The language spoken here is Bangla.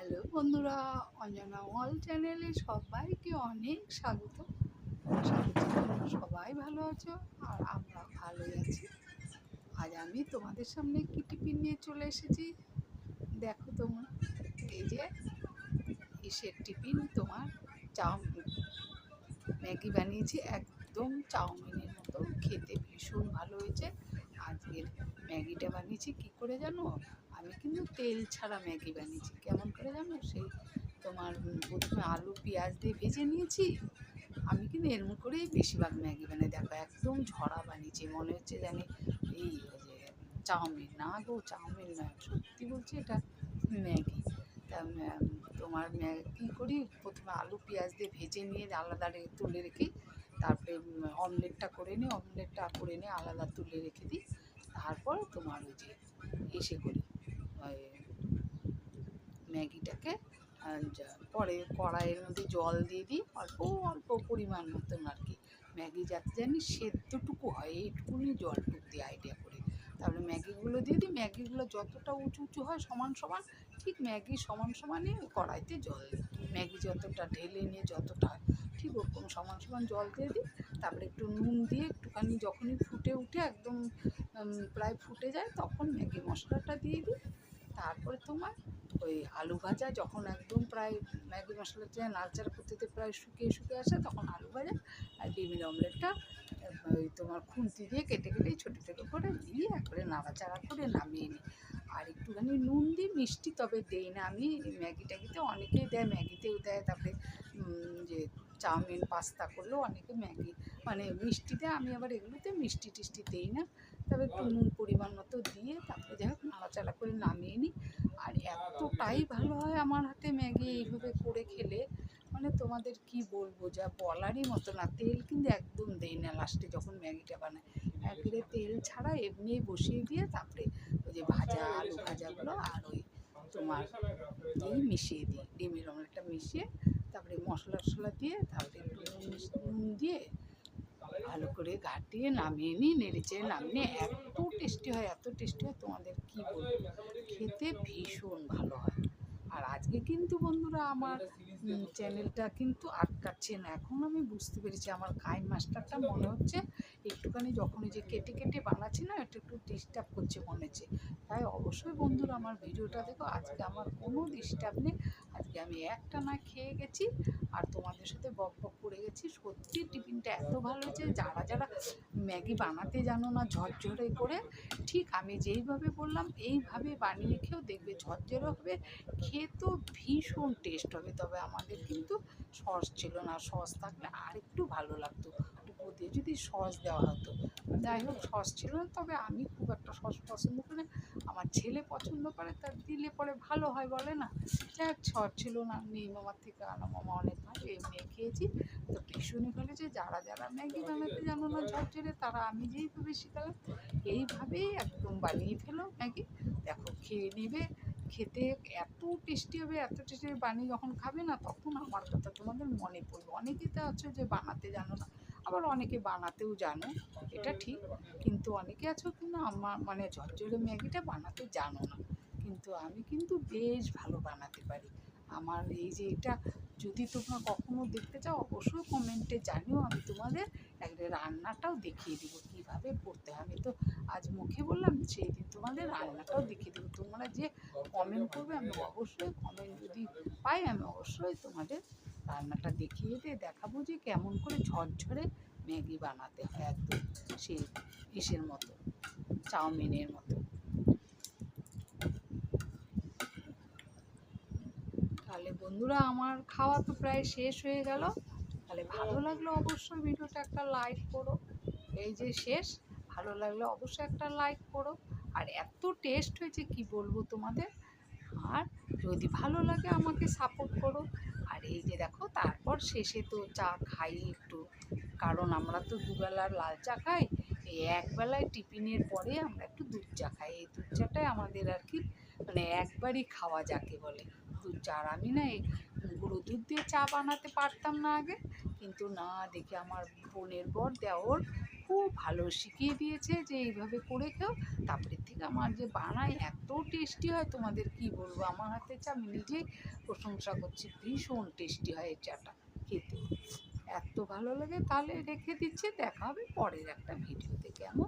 হ্যালো বন্ধুরা, অঞ্জনা ওয়াল চ্যানেলে সবাইকে অনেক স্বাগত। আশা করছি তোমরা সবাই ভালো আছো আর আমরা ভালোই আছি। আজ আমি তোমাদের সামনে কি টিফিন নিয়ে চলে এসেছি দেখো তোমরা। এই যে ইসের টিফিন, তোমার চাউমিন, ম্যাগি বানিয়েছি একদম চাউমিনের মতো, খেতে ভীষণ ভালো হয়েছে। আজকের ম্যাগিটা বানিয়েছি কী করে জানো? আমি কিন্তু তেল ছাড়া ম্যাগি বানিয়েছি। কেমন করে জানো? সেই তোমার প্রথমে আলু পেঁয়াজ দিয়ে ভেজে নিয়েছি। আমি কিন্তু এরম করেই বেশিরভাগ ম্যাগি বানাই। দেখো একদম ঝরা বানিয়েছি, মনে হচ্ছে জানি এই যে চাউমিন। না গো, চাউমিন নয়, সত্যি বলছি এটা ম্যাগি। তা তোমার কী করি, প্রথমে আলু পেঁয়াজ দিয়ে ভেজে নিয়ে আলাদা তুলে রেখে, তারপরে অমলেটটা করে নিই, অমলেটটা করে নিয়ে আলাদা তুলে রেখে দিই। তারপর তোমার ওই যে এসে করি, ওই ম্যাগিটাকে পরে কড়াইয়ের মধ্যে জল দিয়ে দিই, অল্প অল্প পরিমাণ মতন আর কি। ম্যাগি যাতে জানি সেদ্ধটুকু হয় এইটুকুনি জলটুকু দিয়ে আইডিয়া করে তারপরে ম্যাগিগুলো দিয়ে দিই। ম্যাগিগুলো যতটা উঁচু উঁচু হয় সমান সমান, ঠিক ম্যাগি সমান সমানই কড়াইতে জল দিই। ম্যাগি যতটা ঢেলে নিয়ে যতটা হয় ঠিক ওরকম সমান সমান জল দিয়ে দিই। তারপরে একটু নুন দিয়ে একটুখানি যখনই ফুটে উঠে একদম প্রায় ফুটে যায় তখন ম্যাগি মশলাটা দিয়ে দিই। তারপরে তোমার ওই আলু ভাজা যখন একদম প্রায় ম্যাগি মশলাটা নাড়াচাড়া করতে প্রায় শুকিয়ে শুকিয়ে আসে, তখন আলু ভাজা আর ডিমের অমলেটটা ওই তোমার খুন্তি দিয়ে কেটে কেটে ছোটো ছোটো করে দিয়ে একবারে নাড়াচাড়া করে নামিয়ে নিই। আর একটুখানি নুন দিই, মিষ্টি তবে দেই না আমি ম্যাগি ট্যাগিতে, অনেকেই দেয় ম্যাগিতেও দেয়। তারপরে যে চাউমিন পাস্তা করলেও অনেকে ম্যাগি মানে মিষ্টি দেয়, আমি আবার এগুলোতে মিষ্টি টিষ্টি দিই না। তবে একটু নুন পরিমাণ মতো দিয়ে তারপরে যাই হোক নাড়াচাড়া করে নামিয়ে নিই। আর এতটাই ভালো হয় আমার হাতে ম্যাগি এইভাবে করে খেলে, মানে তোমাদের কি বলবো, যা বলারই মতো না। তেল কিন্তু একদম দেই না লাস্টে যখন ম্যাগিটা বানাই, একবারে তেল ছাড়া এমনিই বসিয়ে দিয়ে তারপরে ওই যে ভাজা আলু ভাজাগুলো আর ওই তোমার এই মিশিয়ে দিই, ডিমের অমলেটটা মিশিয়ে তারপরে মশলা টশলা দিয়ে তারপরে একটু নুন দিয়ে ভালো করে ঘাটিয়ে নামিয়ে নিই। নেড়েচেড়ে নামিয়ে এত টেস্টি হয়, এত টেস্টি হয় তোমাদের কি বলবো, খেতে ভীষণ ভালো হয়। আর আজকে কিন্তু বন্ধুরা আমার চ্যানেলটা কিন্তু আটকাচ্ছে না। এখন আমি বুঝতে পেরেছি আমার কাইন মাস্টারটা মনে হচ্ছে একটুখানি যখন যে কেটে কেটে বানাচ্ছি না, এটা একটু ডিস্টার্ব করছে মনে হচ্ছে। তাই অবশ্যই বন্ধুরা আমার ভিডিওটা দেখো। আজকে আমার কোনো ডিস্টার্ব নেই, আজকে আমি একটা না খেয়ে গেছি আর তোমাদের সাথে বক বক করে গেছি। সত্যি টিফিনটা এত ভালো হয়েছে। যারা যারা ম্যাগি বানাতে জানো না ঝরঝরে করে, ঠিক আমি যেইভাবে বললাম এইভাবে বানিয়ে খেয়েও দেখবে ঝরঝরে হবে, খেতেও ভীষণ টেস্ট হবে। তবে আমাদের কিন্তু সস ছিল না, সস থাকলে আর একটু ভালো লাগতো, উপর দিয়ে যদি সস দেওয়া হতো। যাই হোক, সস ছিল না, তবে আমি খুব একটা সস পছন্দ করি না, আমার ছেলে পছন্দ করে, তার দিলে পরে ভালো হয় বলে না। যাক, সস ছিল না, নেই মামার থেকে আনা, মামা অনেক ভালো, এমনি খেয়েছি। তো ভীষণই ভালো যে যারা যারা ম্যাগি বানাতে জানো না ঝরঝরে, তারা আমি যেইভাবে শেখালাম এইভাবেই একদম বানিয়ে ফেলো ম্যাগি, দেখো খেয়ে নেবে। খেতে এত টেস্টি হবে, এত টেস্টি হবে, বানিয়ে যখন খাবে না তখন আমার কথা তোমাদের মনে পড়বে। অনেকেই তো আছো যে বানাতে জানো না, আবার অনেকে বানাতেও জানো, এটা ঠিক। কিন্তু অনেকে আছো কিন্তু আমার মানে ঝরঝরে ম্যাগিটা বানাতে জানো না, কিন্তু আমি কিন্তু বেশ ভালো বানাতে পারি। আমার এই যে এটা যদি তোমরা কখনো দেখতে চাও অবশ্যই কমেন্টে জানিও, আমি তোমাদের একটা রান্নাটাও দেখিয়ে দেবো কীভাবে করতে হয়। আমি তো আজ মুখে বললাম, সেই দিন তোমাদের রান্নাটাও দেখিয়ে দেবো। তোমরা যে কমেন্ট করবে, আমি অবশ্যই কমেন্ট যদি পাই আমি অবশ্যই তোমাদের রান্নাটা দেখিয়ে দিয়ে দেখাবো যে কেমন করে ঝরঝরে ম্যাগি বানাতে হয়, একদম সেই ইসের মতো, চাউমিনের মতো। তাহলে বন্ধুরা আমার খাওয়া তো প্রায় শেষ হয়ে গেল। তাহলে ভালো লাগলো অবশ্যই ভিডিওটা একটা লাইক করো। এই যে শেষ, ভালো লাগলে অবশ্যই একটা লাইক করো। আর এত টেস্ট হয়েছে কি বলবো তোমাদের। আর যদি ভালো লাগে আমাকে সাপোর্ট করো। আর এই যে দেখো, তারপর শেষে তো চা খাই একটু, কারণ আমরা তো দুবেলার লাল চা খাই, এই একবেলায় টিফিনের পরে আমরা একটু দুধ চা খাই। এই দুধ চাটাই আমাদের আর কি মানে একবারই খাওয়া যাকে বলে দুধ চা। আর আমি না এই গুঁড়ো দুধ দিয়ে চা বানাতে পারতাম না আগে, কিন্তু না দেখি আমার বোনের বর দেওর খুব ভালো শিখিয়ে দিয়েছে যে এইভাবে করে খেও। তারপরের থেকে আমার যে বানায় এত টেস্টি হয় তোমাদের কি বলবো, আমার হাতের চা আমি নিজেই প্রশংসা করছি, ভীষণ টেস্টি হয় এই চাটা খেতে, এত ভালো লাগে। তাহলে রেখে দিচ্ছি, দেখা হবে পরের একটা ভিডিওতে, কেমন?